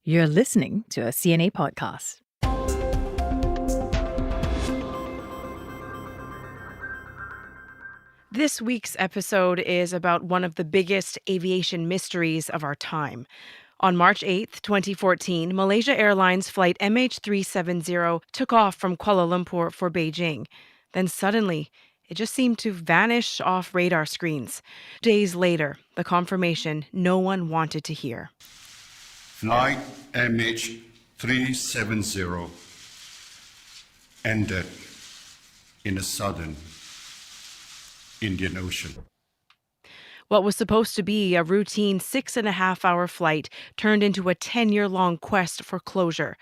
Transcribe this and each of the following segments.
You're listening to a CNA podcast. This week's episode is about one of the biggest aviation mysteries of our time. On March 8th, 2014, Malaysia Airlines Flight MH370 took off from Kuala Lumpur for Beijing. Then suddenly, it just seemed to vanish off radar screens. Days later, the confirmation no one wanted to hear. Flight MH370 ended in the southern Indian Ocean. What was supposed to be a routine 6.5-hour flight turned into a 10-year-long quest for closure.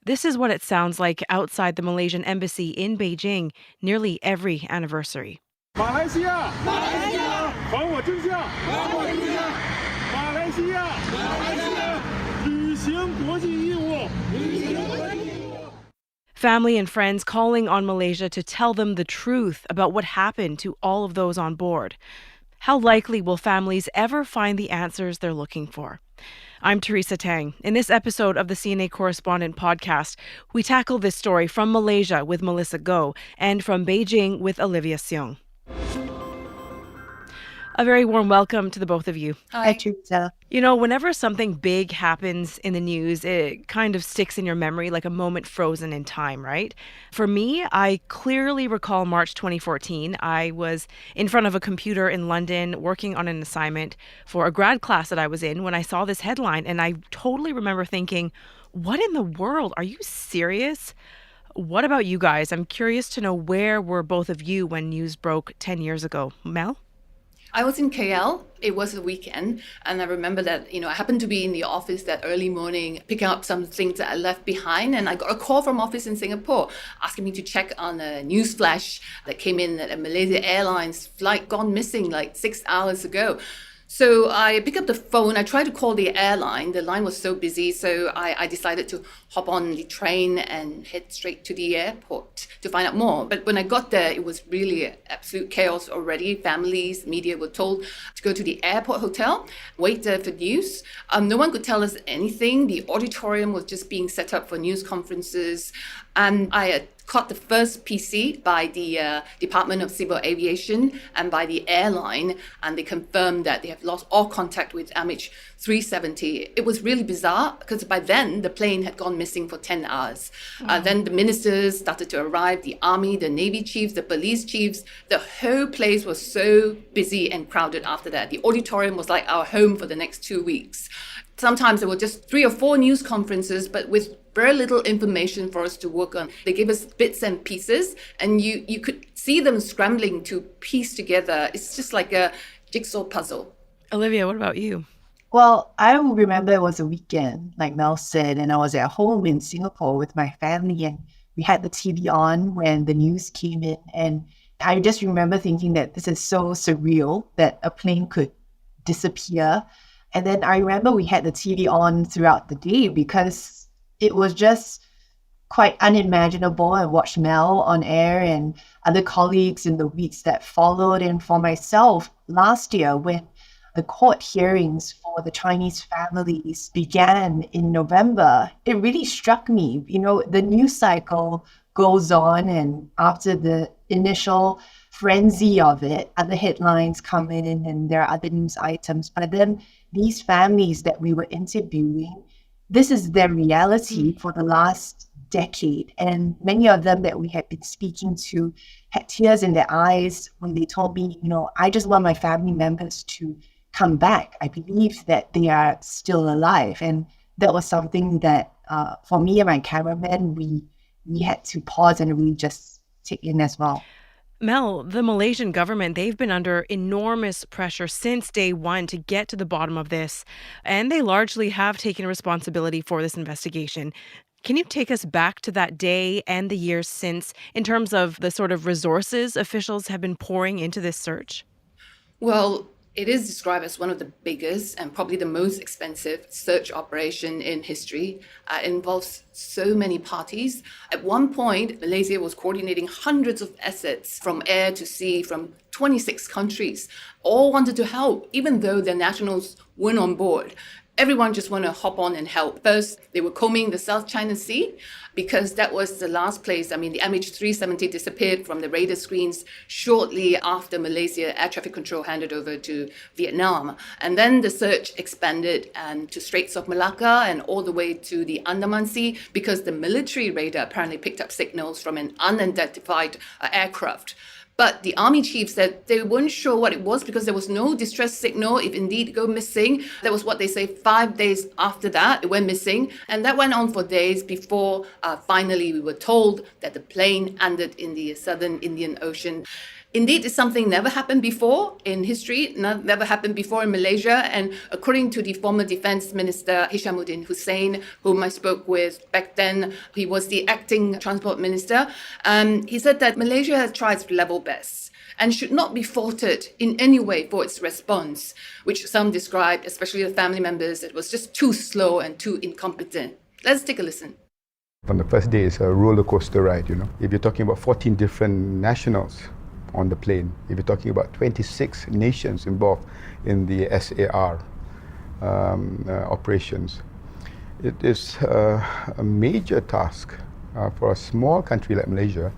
This is what it sounds like outside the Malaysian embassy in Beijing nearly every anniversary. Malaysia! Malaysia! 还我真相！还我真相！马来西亚！马来西亚！履行国际义务！履行国际义务！ Family and friends calling on Malaysia to tell them the truth about what happened to all of those on board. How likely will families ever find the answers they're looking for? I'm Teresa Tang. In this episode of the CNA Correspondent podcast, we tackle this story from Malaysia with Melissa Goh and from Beijing with Olivia Siong. A very warm welcome to the both of you. Hi, Teresa. You know, whenever something big happens in the news, it kind of sticks in your memory like a moment frozen in time, right? For me, I clearly recall March 2014. I was in front of a computer in London working on an assignment for a grad class that I was in when I saw this headline, and I totally remember thinking, what in the world? Are you serious? What about you guys? I'm curious to know, where were both of you when news broke 10 years ago? Mel? I was in KL. It was a weekend. And I remember that, I happened to be in the office that early morning, picking up some things that I left behind. And I got a call from office in Singapore asking me to check on a news flash that came in that a Malaysia Airlines flight gone missing like 6 hours ago. So I picked up the phone. I tried to call the airline. The line was so busy. So I decided to hop on the train and head straight to the airport to find out more. But when I got there, it was really absolute chaos already. Families, media were told to go to the airport hotel, wait there for news. No one could tell us anything. The auditorium was just being set up for news conferences. And I caught the first PC by the Department of Civil Aviation and by the airline, and they confirmed that they have lost all contact with MH370. It was really bizarre because by then the plane had gone missing for 10 hours. Then the ministers started to arrive, the army, the navy chiefs, the police chiefs. The whole place was so busy and crowded after that. The auditorium was like our home for the next 2 weeks. Sometimes there were just 3 or 4 news conferences, but with very little information for us to work on. They gave us bits and pieces, and you could see them scrambling to piece together. It's just like a jigsaw puzzle. Olivia, what about you? Well, I remember it was a weekend, like Mel said, and I was at home in Singapore with my family, and we had the TV on when the news came in. And I just remember thinking that this is so surreal that a plane could disappear. And then I remember we had the TV on throughout the day because it was just quite unimaginable. I watched Mel on air and other colleagues in the weeks that followed. And for myself, last year when the court hearings for the Chinese families began in November, it really struck me. The news cycle goes on, and after the initial frenzy of it, other headlines come in and there are other news items. But then these families that we were interviewing, this is their reality for the last decade. And many of them that we had been speaking to had tears in their eyes when they told me, I just want my family members to come back. I believe that they are still alive. And that was something that for me and my cameraman, we had to pause and really just take in as well. Mel, the Malaysian government, they've been under enormous pressure since day one to get to the bottom of this, and they largely have taken responsibility for this investigation. Can you take us back to that day and the years since in terms of the sort of resources officials have been pouring into this search? Well, it is described as one of the biggest and probably the most expensive search operation in history. It involves so many parties. At one point, Malaysia was coordinating hundreds of assets from air to sea from 26 countries. All wanted to help, even though their nationals weren't on board. Everyone just want to hop on and help. First, they were combing the South China Sea because that was the last place. I mean, the MH370 disappeared from the radar screens shortly after Malaysia air traffic control handed over to Vietnam. And then the search expanded and to Straits of Malacca and all the way to the Andaman Sea because the military radar apparently picked up signals from an unidentified aircraft. But the army chief said they weren't sure what it was because there was no distress signal if indeed it go missing. That was what they say 5 days after that, it went missing. And that went on for days before finally we were told that the plane landed in the southern Indian Ocean. Indeed, it's something never happened before in history, never happened before in Malaysia. And according to the former Defense Minister Hishamuddin Hussein, whom I spoke with back then, he was the acting Transport Minister, he said that Malaysia has tried its level best and should not be faulted in any way for its response, which some described, especially the family members, it was just too slow and too incompetent. Let's take a listen. On the first day, it's a roller coaster ride, If you're talking about 14 different nationals on the plane, if you're talking about 26 nations involved in the SAR operations, it is a major task for a small country like Malaysia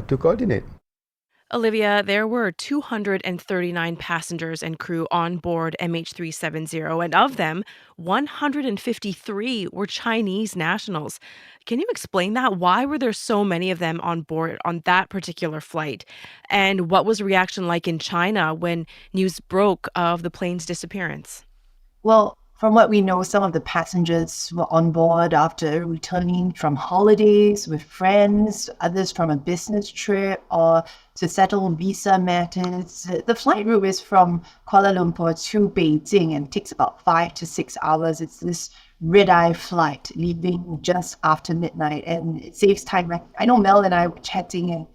to coordinate. Olivia, there were 239 passengers and crew on board MH370, and of them, 153 were Chinese nationals. Can you explain that? Why were there so many of them on board on that particular flight? And what was reaction like in China when news broke of the plane's disappearance? Well, from what we know, some of the passengers were on board after returning from holidays with friends, others from a business trip or to settle visa matters. The flight route is from Kuala Lumpur to Beijing and takes about 5 to 6 hours. It's this red-eye flight leaving just after midnight, and it saves time. I know Mel and I were chatting, and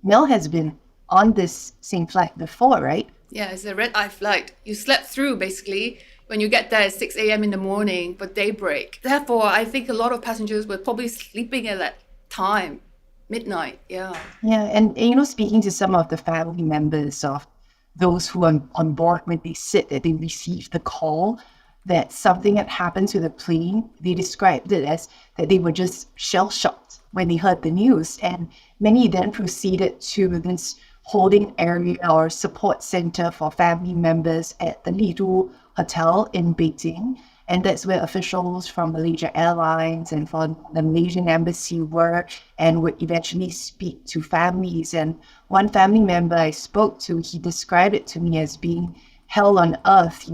Mel has been on this same flight before, right? Yeah, it's a red-eye flight. You slept through, basically, when you get there at 6 a.m. in the morning for daybreak. Therefore, I think a lot of passengers were probably sleeping at that time, midnight, yeah. Yeah, and speaking to some of the family members of those who are on board when they said that they received the call that something had happened to the plane, they described it as that they were just shell-shocked when they heard the news. And many then proceeded to this holding area or support center for family members at the Lido Hotel in Beijing. And that's where officials from Malaysia Airlines and from the Malaysian embassy were and would eventually speak to families. And one family member I spoke to, he described it to me as being hell on earth,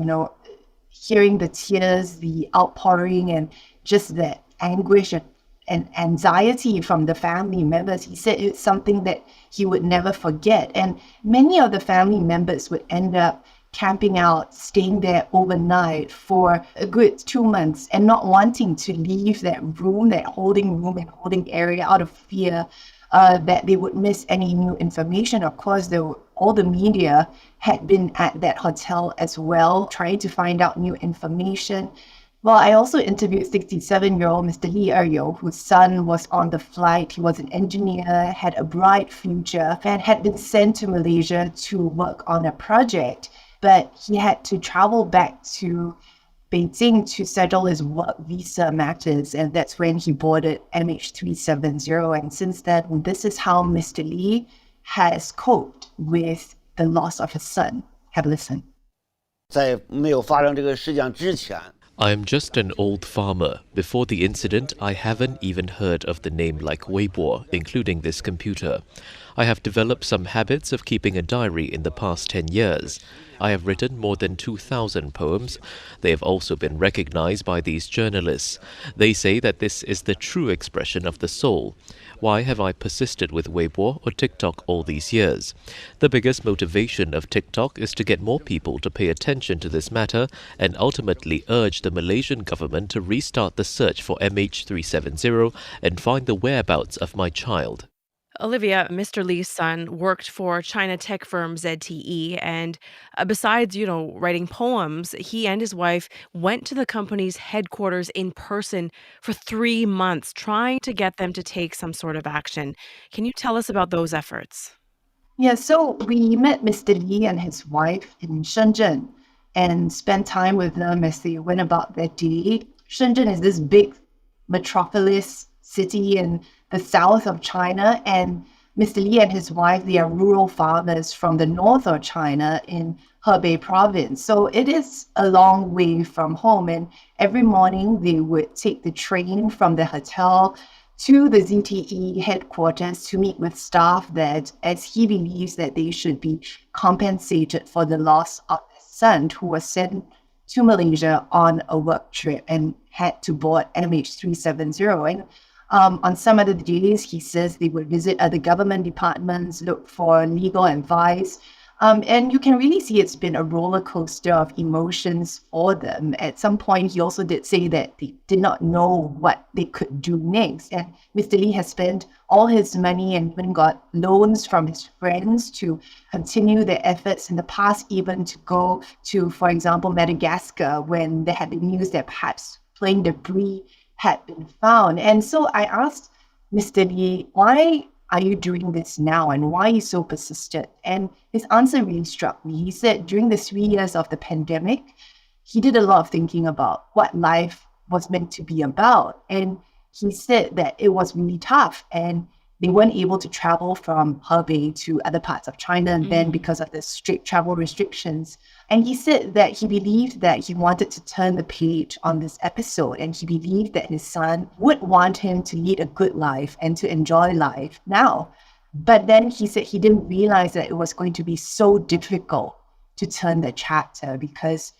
hearing the tears, the outpouring, and just the anguish and anxiety from the family members. He said it's something that he would never forget. And many of the family members would end up camping out, staying there overnight for a good 2 months and not wanting to leave that room, that holding room and holding area out of fear that they would miss any new information. Of course, all the media had been at that hotel as well, trying to find out new information. Well, I also interviewed 67-year-old Mr. Lee Eryo, whose son was on the flight. He was an engineer, had a bright future, and had been sent to Malaysia to work on a project. But he had to travel back to Beijing to settle his work visa matters, and that's when he boarded MH370. And since then, this is how Mr. Lee has coped with the loss of his son. Have a listen. 在没有发生这个事件之前 I'm just an old farmer. Before the incident, I haven't even heard of the name like Weibo, including this computer. I have developed some habits of keeping a diary in the past 10 years. I have written more than 2,000 poems. They have also been recognized by these journalists. They say that this is the true expression of the soul. Why have I persisted with Weibo or TikTok all these years? The biggest motivation of TikTok is to get more people to pay attention to this matter and ultimately urge the Malaysian government to restart the search for MH370 and find the whereabouts of my child. Olivia, Mr. Lee's son worked for China tech firm ZTE, and besides, writing poems, he and his wife went to the company's headquarters in person for 3 months, trying to get them to take some sort of action. Can you tell us about those efforts? Yeah, so we met Mr. Lee and his wife in Shenzhen. and spend time with them as they went about their day. Shenzhen is this big metropolis city in the south of China, and Mr. Li and his wife, they are rural farmers from the north of China in Hebei province. So it is a long way from home, and every morning they would take the train from the hotel to the ZTE headquarters to meet with staff that, as he believes that they should be compensated for the loss of his son, who was sent to Malaysia on a work trip and had to board MH370. And on some other days, he says they would visit other government departments, look for legal advice. And you can really see it's been a roller coaster of emotions for them. At some point, he also did say that they did not know what they could do next. And Mr. Li has spent all his money and even got loans from his friends to continue their efforts in the past, even to go to, for example, Madagascar, when there had been news that perhaps plane debris had been found. And so I asked Mr. Li, why are you doing this now and why are you so persistent? And his answer really struck me. He said during the 3 years of the pandemic, he did a lot of thinking about what life was meant to be about. And he said that it was really tough and they weren't able to travel from Hebei to other parts of China and then because of the strict travel restrictions. And he said that he believed that he wanted to turn the page on this episode, and he believed that his son would want him to lead a good life and to enjoy life now. But then he said he didn't realize that it was going to be so difficult to turn the chapter, because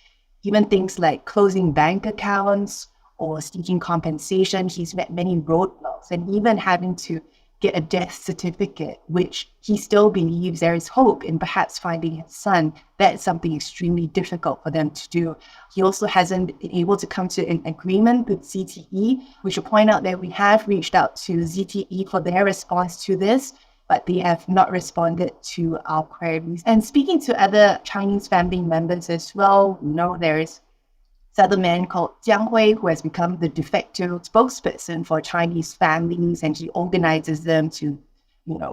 even things like closing bank accounts or seeking compensation, he's met many roadblocks, and even having to get a death certificate, which he still believes there is hope in perhaps finding his son. That's something extremely difficult for them to do. He also hasn't been able to come to an agreement with ZTE. We should point out that we have reached out to ZTE for their response to this, but they have not responded to our queries. And speaking to other Chinese family members as well, there is this other man called Jiang Hui, who has become the de facto spokesperson for Chinese families, and he organizes them to,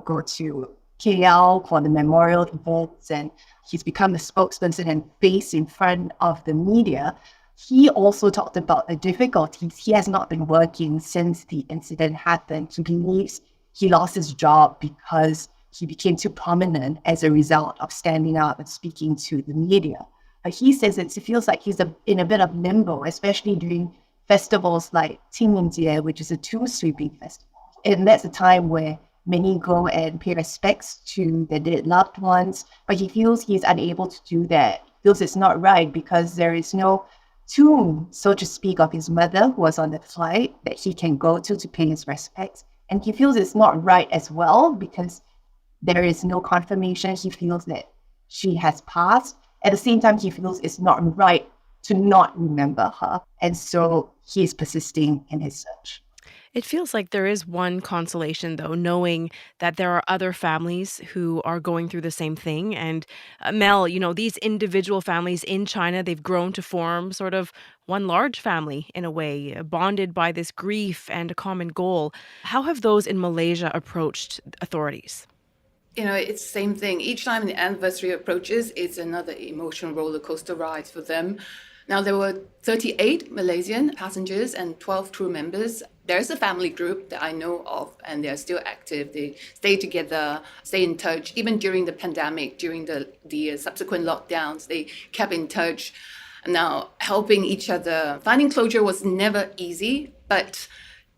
go to KL for the memorial events, and he's become the spokesperson and face in front of the media. He also talked about the difficulties. He has not been working since the incident happened. He believes he lost his job because he became too prominent as a result of standing up and speaking to the media. He says it feels like he's in a bit of limbo, especially during festivals like Qingming, which is a tomb-sweeping festival. And that's a time where many go and pay respects to their dead loved ones, but he feels he's unable to do that. He feels it's not right because there is no tomb, so to speak, of his mother who was on the flight that he can go to pay his respects. And he feels it's not right as well because there is no confirmation. He feels that she has passed. At the same time, he feels it's not right to not remember her. And so he's persisting in his search. It feels like there is one consolation, though, knowing that there are other families who are going through the same thing. And Mel, these individual families in China, they've grown to form sort of one large family in a way, bonded by this grief and a common goal. How have those in Malaysia approached authorities? It's the same thing. Each time the anniversary approaches, it's another emotional roller coaster ride for them. Now, there were 38 Malaysian passengers and 12 crew members. There's a family group that I know of, and they're still active. They stay together, stay in touch. Even during the pandemic, during the subsequent lockdowns, they kept in touch. Now, helping each other. Finding closure was never easy, but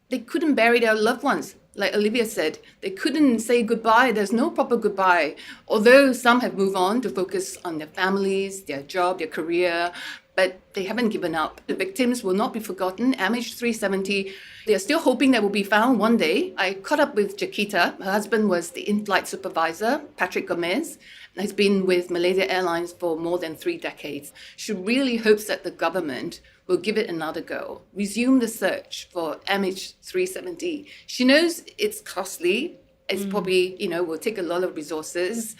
they couldn't bury their loved ones. Like Olivia said, they couldn't say goodbye. There's no proper goodbye. Although some have moved on to focus on their families, their job, their career, but they haven't given up. The victims will not be forgotten. MH370, they are still hoping they will be found one day. I caught up with Jaquita. Her husband was the in-flight supervisor, Patrick Gomez. He's been with Malaysia Airlines for more than 3 decades. She really hopes that the government will give it another go, resume the search for MH370. She knows it's costly. It's probably, will take a lot of resources.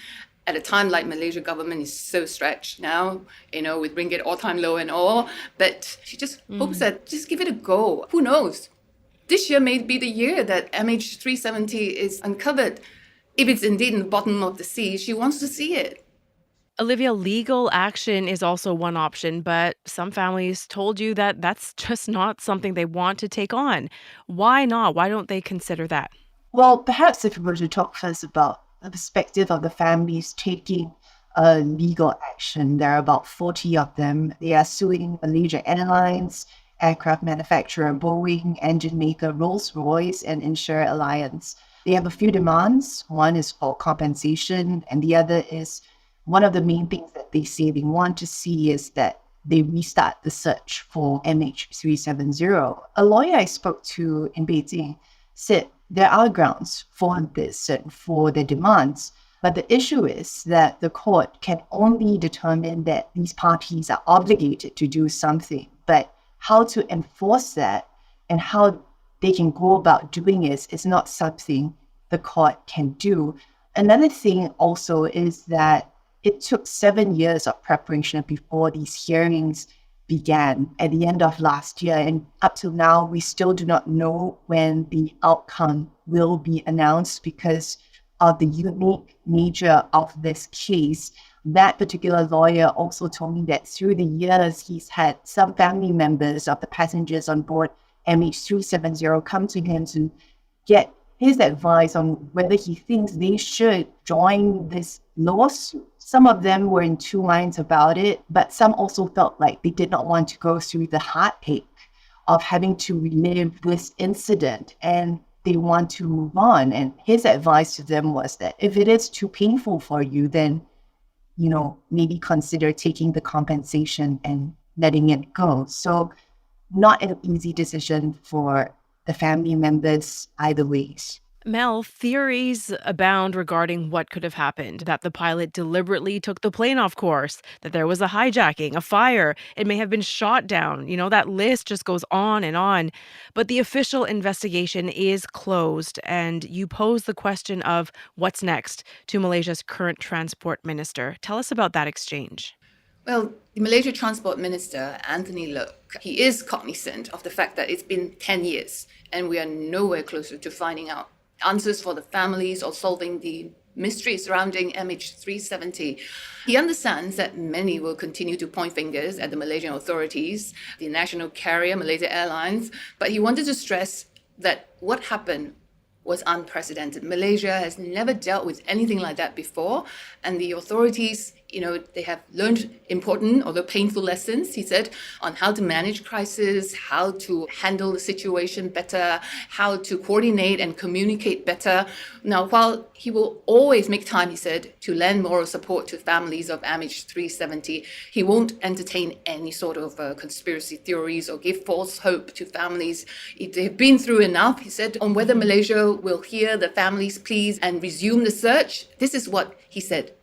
At a time like Malaysia government is so stretched now, with ringgit all-time low and all. But she just hopes that just give it a go. Who knows? This year may be the year that MH370 is uncovered. If it's indeed in the bottom of the sea, she wants to see it. Olivia, legal action is also one option, but some families told you that that's just not something they want to take on. Why not? Why don't they consider that? Well, perhaps if we were to talk first about the perspective of the families taking legal action, there are about 40 of them. They are suing Malaysia Airlines, aircraft manufacturer Boeing, engine maker Rolls-Royce, and Insurer Alliance. They have a few demands. One is for compensation, and the other is one of the main things that they say they want to see is that they restart the search for MH370. A lawyer I spoke to in Beijing said there are grounds for this and for their demands. But the issue is that the court can only determine that these parties are obligated to do something. But how to enforce that and how they can go about doing it is not something the court can do. Another thing also is that it took 7 years of preparation before these hearings began at the end of last year. And up till now, we still do not know when the outcome will be announced because of the unique nature of this case. That particular lawyer also told me that through the years, he's had some family members of the passengers on board MH370 come to him to get his advice on whether he thinks they should join this lawsuit. Some of them were in two minds about it, but some also felt like they did not want to go through the heartache of having to relive this incident and they want to move on. And his advice to them was that if it is too painful for you, then, maybe consider taking the compensation and letting it go. So not an easy decision for the family members either ways. Mel, theories abound regarding what could have happened, that the pilot deliberately took the plane off course, that there was a hijacking, a fire, it may have been shot down. That list just goes on and on. But the official investigation is closed, and you pose the question of what's next to Malaysia's current transport minister. Tell us about that exchange. Well, the Malaysia Transport Minister, Anthony Loke, he is cognizant of the fact that it's been 10 years and we are nowhere closer to finding out answers for the families or solving the mystery surrounding MH370. He understands that many will continue to point fingers at the Malaysian authorities, the national carrier, Malaysia Airlines, but he wanted to stress that what happened was unprecedented. Malaysia has never dealt with anything like that before, and the authorities, they have learned important, although painful lessons, he said, on how to manage crisis, how to handle the situation better, how to coordinate and communicate better. Now, while he will always make time, he said, to lend moral support to families of MH370, he won't entertain any sort of conspiracy theories or give false hope to families. They've been through enough, he said, on whether Malaysia will hear the families' pleas and resume the search. This is what he said.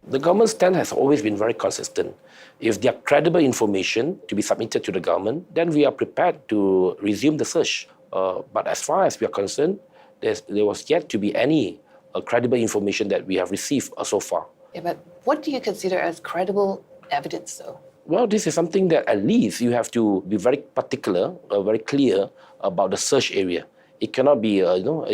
The government's stand has always been very consistent. If there are credible information to be submitted to the government, then we are prepared to resume the search. But as far as we are concerned, there was yet to be any credible information that we have received so far. Yeah, but what do you consider as credible evidence, though? Well, this is something that at least you have to be very particular, very clear about the search area. It cannot be,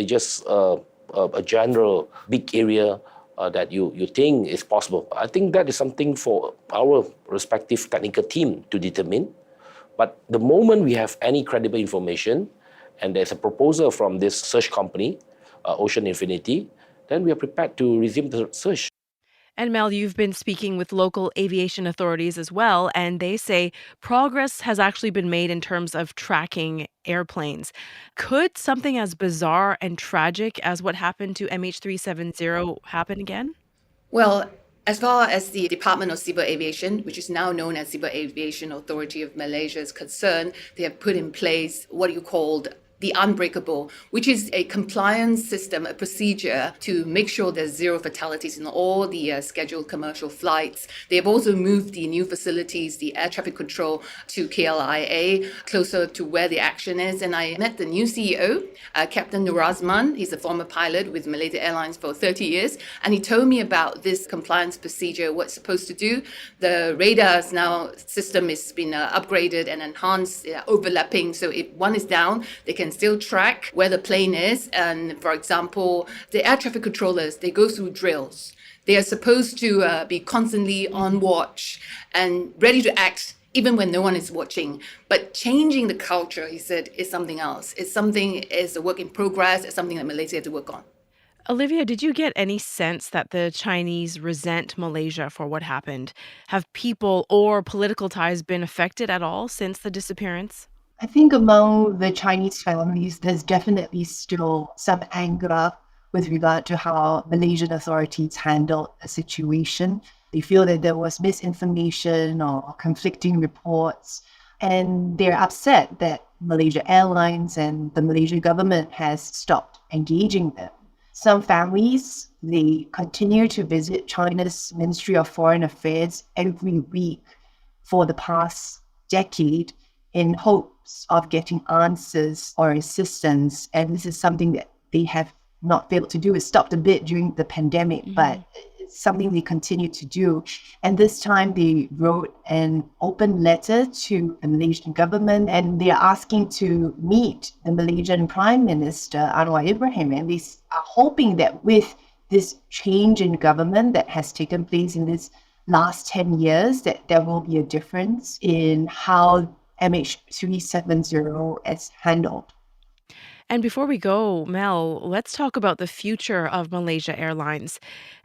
just a general big area that you think is possible. I think that is something for our respective technical team to determine. But the moment we have any credible information and there's a proposal from this search company, Ocean Infinity, then we are prepared to resume the search. And Mel, you've been speaking with local aviation authorities as well, and they say progress has actually been made in terms of tracking airplanes. Could something as bizarre and tragic as what happened to MH370 happen again? Well, as far as the Department of Civil Aviation, which is now known as Civil Aviation Authority of Malaysia, is concerned, they have put in place what you called the unbreakable, which is a compliance system, a procedure to make sure there's zero fatalities in all the scheduled commercial flights. They have also moved the new facilities, the air traffic control, to KLIA, closer to where the action is. And I met the new CEO, Captain Nur Azman. He's a former pilot with Malaysia Airlines for 30 years. And he told me about this compliance procedure, what it's supposed to do. The radars now system has been upgraded and enhanced, overlapping. So if one is down, they can still track where the plane is. And for example, the air traffic controllers, they go through drills. They are supposed to be constantly on watch and ready to act even when no one is watching. But changing the culture, he said, is something else. It's a work in progress. It's something that Malaysia has to work on. Olivia, did you get any sense that the Chinese resent Malaysia for what happened? Have people or political ties been affected at all since the disappearance? I think among the Chinese families, there's definitely still some anger with regard to how Malaysian authorities handled the situation. They feel that there was misinformation or conflicting reports, and they're upset that Malaysia Airlines and the Malaysian government has stopped engaging them. Some families, they continue to visit China's Ministry of Foreign Affairs every week for the past decade in hopes of getting answers or assistance. And this is something that they have not failed to do. It stopped a bit during the pandemic, but it's something they continue to do. And this time they wrote an open letter to the Malaysian government, and they are asking to meet the Malaysian Prime Minister, Anwar Ibrahim. And they are hoping that with this change in government that has taken place in this last 10 years, that there will be a difference in how MH370 is handled. And before we go, Mel, let's talk about the future of Malaysia Airlines.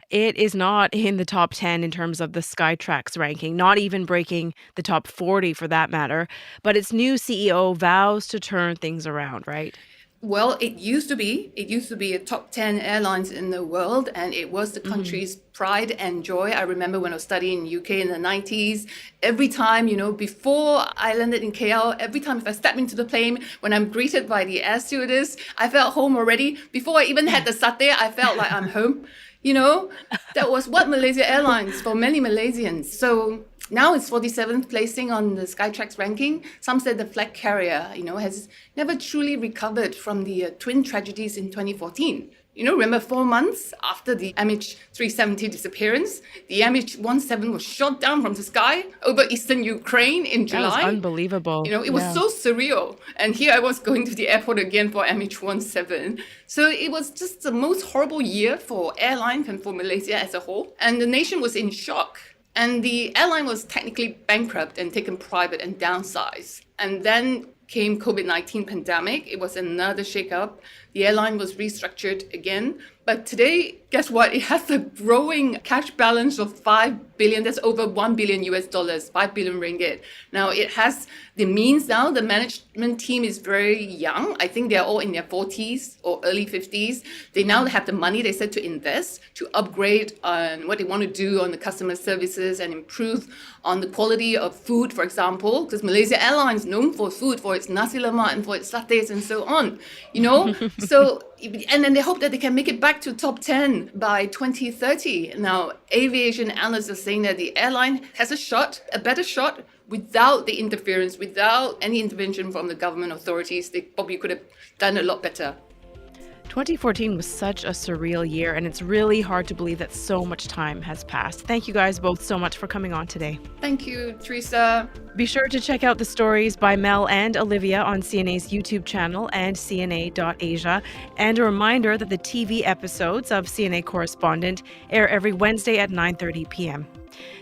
It is not in the top 10 in terms of the Skytrax ranking, not even breaking the top 40 for that matter. But its new CEO vows to turn things around, right? Well, it used to be a top 10 airlines in the world, and it was the country's pride and joy. I remember when I was studying in UK in the 90s, every time, before I landed in KL, every time if I stepped into the plane, when I'm greeted by the air stewardess, I felt home already. Before I even had the satay, I felt like I'm home. That was what Malaysia Airlines for many Malaysians. So now it's 47th placing on the Skytrax ranking. Some said the flag carrier, has never truly recovered from the twin tragedies in 2014. Remember 4 months after the MH370 disappearance, the MH17 was shot down from the sky over eastern Ukraine in July. That was unbelievable. It was so surreal. And here I was going to the airport again for MH17. So it was just the most horrible year for airlines and for Malaysia as a whole. And the nation was in shock. And the airline was technically bankrupt and taken private and downsized. And then came COVID-19 pandemic. It was another shakeup. The airline was restructured again. But today, guess what? It has a growing cash balance of 5 billion. That's over $1 billion US dollars, 5 billion ringgit. Now it has the means now. The management team is very young. I think they're all in their 40s or early 50s. They now have the money, they said, to invest, to upgrade on what they want to do on the customer services and improve on the quality of food, for example, because Malaysia Airlines is known for food, for its nasi lemak and for its satays and so on, So, and then they hope that they can make it back to top 10 by 2030. Now, aviation analysts are saying that the airline has a better shot without the interference, without any intervention from the government authorities. They probably could have done a lot better. 2014 was such a surreal year, and it's really hard to believe that so much time has passed. Thank you guys both so much for coming on today. Thank you, Teresa. Be sure to check out the stories by Mel and Olivia on CNA's YouTube channel and CNA.Asia. And a reminder that the TV episodes of CNA Correspondent air every Wednesday at 9:30 p.m.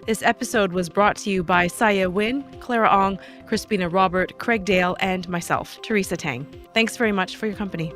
This episode was brought to you by Saya Win, Clara Ong, Crispina Robert, Craig Dale, and myself, Teresa Tang. Thanks very much for your company.